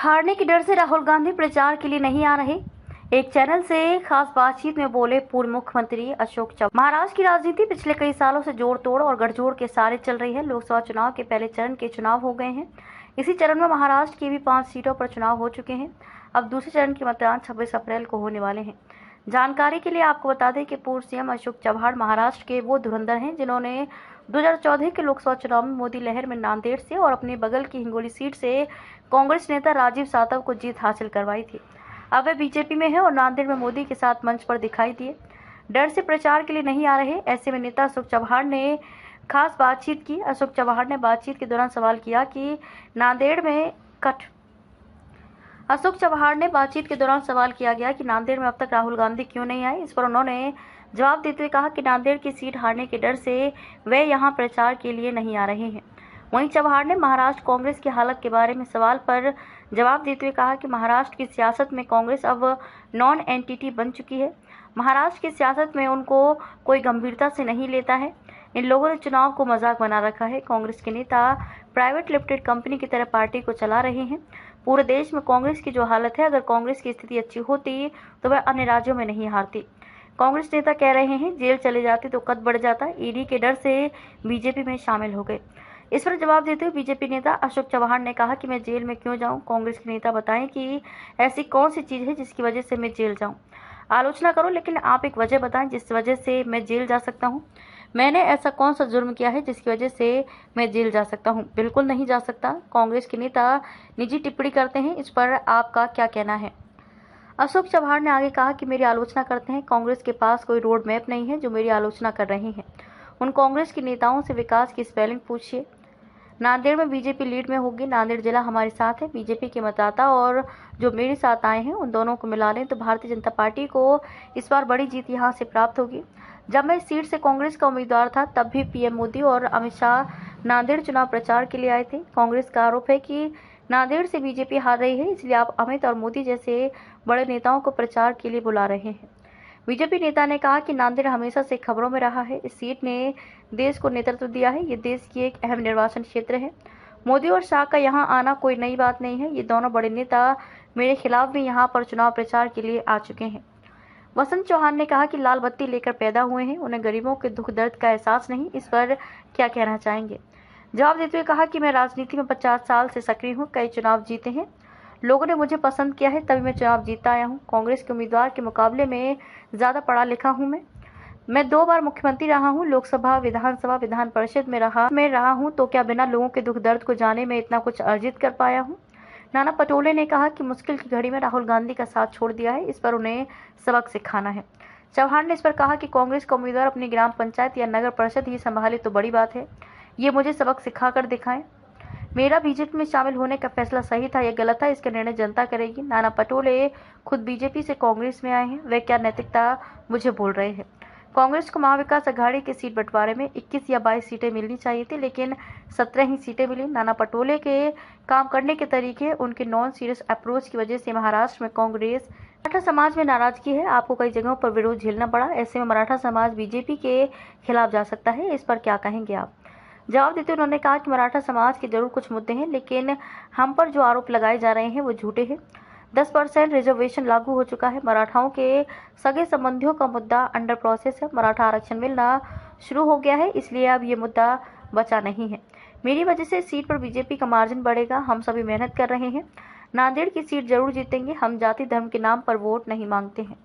हारने के डर से राहुल गांधी प्रचार के लिए नहीं आ रहे। एक चैनल से खास बातचीत में बोले पूर्व मुख्यमंत्री अशोक चव्हाण। महाराष्ट्र की राजनीति पिछले कई सालों से जोड़ तोड़ और गठजोड़ के सारे चल रही है। लोकसभा चुनाव के पहले चरण के चुनाव हो गए हैं। इसी चरण में महाराष्ट्र की भी 5 सीटों पर चुनाव हो चुके हैं। अब दूसरे चरण के मतदान 26 अप्रैल को होने वाले हैं। जानकारी के लिए आपको बता दें कि पूर्व सीएम अशोक चव्हाण महाराष्ट्र के वो धुरंधर हैं जिन्होंने 2014 के लोकसभा चुनाव में मोदी लहर में नांदेड़ से और अपने बगल की हिंगोली सीट से कांग्रेस नेता राजीव सातव को जीत हासिल करवाई थी। अब वे बीजेपी में हैं और नांदेड़ में मोदी के साथ मंच पर दिखाई दिए। डर से प्रचार के लिए नहीं आ रहे। ऐसे में नेता अशोक चव्हाण ने खास बातचीत की। अशोक चव्हाण ने बातचीत के दौरान सवाल किया कि नांदेड़ में अब तक राहुल गांधी क्यों नहीं आए। इस पर उन्होंने जवाब देते हुए कहा कि नांदेड़ की सीट हारने के डर से वे यहां प्रचार के लिए नहीं आ रहे हैं। वहीं चव्हाण ने महाराष्ट्र कांग्रेस की हालत के बारे में सवाल पर जवाब देते हुए कहा कि महाराष्ट्र की सियासत में कांग्रेस अब नॉन एंटिटी बन चुकी है। महाराष्ट्र की सियासत में उनको कोई गंभीरता से नहीं लेता है। इन लोगों ने चुनाव को मजाक बना रखा है। कांग्रेस के नेता प्राइवेट लिमिटेड कंपनी की तरह पार्टी को चला रहे हैं। पूरे देश में कांग्रेस की जो हालत है, अगर कांग्रेस की स्थिति अच्छी होती तो वह अन्य राज्यों में नहीं हारती। कांग्रेस नेता कह रहे हैं जेल चले जाते तो कद बढ़ जाता। ईडी के डर से बीजेपी में शामिल हो गए। इस पर जवाब देते हुए बीजेपी नेता अशोक चव्हाण ने कहा कि मैं जेल में क्यों जाऊं। कांग्रेस के नेता बताएं कि ऐसी कौन सी चीज है जिसकी वजह से मैं जेल जाऊं। आलोचना करो, लेकिन आप एक वजह बताएं जिस वजह से मैं जेल जा सकता हूं। मैंने ऐसा कौन सा जुर्म किया है जिसकी वजह से मैं जेल जा सकता हूं। बिल्कुल नहीं जा सकता। कांग्रेस के नेता निजी टिप्पणी करते हैं, इस पर आपका क्या कहना है। अशोक चव्हाण ने आगे कहा कि मेरी आलोचना करते हैं। कांग्रेस के पास कोई रोड मैप नहीं है जो मेरी आलोचना कर रहे हैं। उन कांग्रेस के नेताओं से विकास की स्पेलिंग पूछिए। नांदेड़ में बीजेपी लीड में होगी। नांदेड़ जिला हमारे साथ है। बीजेपी के मतदाता और जो मेरे साथ आए हैं उन दोनों को मिला लें तो भारतीय जनता पार्टी को इस बार बड़ी जीत यहां से प्राप्त होगी। जब मैं इस सीट से कांग्रेस का उम्मीदवार था तब भी पीएम मोदी और अमित शाह नांदेड़ चुनाव प्रचार के लिए आए थे। कांग्रेस का आरोप है कि नांदेड़ से बीजेपी हार रही है, इसलिए आप अमित और मोदी जैसे बड़े नेताओं को प्रचार के लिए बुला रहे हैं। बीजेपी नेता ने कहा कि नांदेड़ हमेशा से खबरों में रहा है। इस सीट ने देश को नेतृत्व दिया है। ये देश की एक अहम निर्वाचन क्षेत्र है। मोदी और शाह का यहाँ आना कोई नई बात नहीं है। ये दोनों बड़े नेता मेरे खिलाफ भी यहाँ पर चुनाव प्रचार के लिए आ चुके हैं। वसंत चौहान ने कहा कि लाल बत्ती लेकर पैदा हुए हैं, उन्हें गरीबों के दुख दर्द का एहसास नहीं। इस पर क्या कहना चाहेंगे। जवाब देते हुए कहा कि मैं राजनीति में 50 साल से सक्रिय हूँ, कई चुनाव जीते हैं, लोगों ने मुझे पसंद किया है, तभी मैं चुनाव जीता आया हूँ। कांग्रेस के उम्मीदवार के मुकाबले में ज़्यादा पढ़ा लिखा हूँ। मैं 2 बार मुख्यमंत्री रहा हूँ, लोकसभा, विधानसभा, विधान परिषद में रहा हूँ, तो क्या बिना लोगों के दुख दर्द को जाने में इतना कुछ अर्जित कर पाया हूँ। नाना पटोले ने कहा कि मुश्किल की घड़ी में राहुल गांधी का साथ छोड़ दिया है, इस पर उन्हें सबक सिखाना है। चव्हाण ने इस पर कहा कि कांग्रेस का उम्मीदवार अपनी ग्राम पंचायत या नगर परिषद ही संभाले तो बड़ी बात है। ये मुझे सबक सिखा कर दिखाएं। मेरा बीजेपी में शामिल होने का फैसला सही था या गलत था, इसका निर्णय जनता करेगी। नाना पटोले खुद बीजेपी से कांग्रेस में आए हैं, वे क्या नैतिकता मुझे बोल रहे हैं। कांग्रेस को महाविकास अघाड़ी के सीट बंटवारे में 21 या 22 सीटें मिलनी चाहिए थी, लेकिन 17 ही सीटें मिली। नाना पटोले के काम करने के तरीके, उनके नॉन सीरियस अप्रोच की वजह से महाराष्ट्र में कांग्रेस मराठा समाज में नाराजगी है। आपको कई जगहों पर विरोध झेलना पड़ा। ऐसे में मराठा समाज बीजेपी के खिलाफ जा सकता है। इस पर क्या कहेंगे आप। जवाब देते उन्होंने कहा कि मराठा समाज के जरूर कुछ मुद्दे हैं, लेकिन हम पर जो आरोप लगाए जा रहे हैं वो झूठे हैं। 10% रिजर्वेशन लागू हो चुका है। मराठाओं के सगे संबंधियों का मुद्दा अंडर प्रोसेस है। मराठा आरक्षण मिलना शुरू हो गया है, इसलिए अब ये मुद्दा बचा नहीं है। मेरी वजह से सीट पर बीजेपी का मार्जिन बढ़ेगा। हम सभी मेहनत कर रहे हैं। नांदेड़ की सीट जरूर जीतेंगे। हम जाति धर्म के नाम पर वोट नहीं मांगते हैं।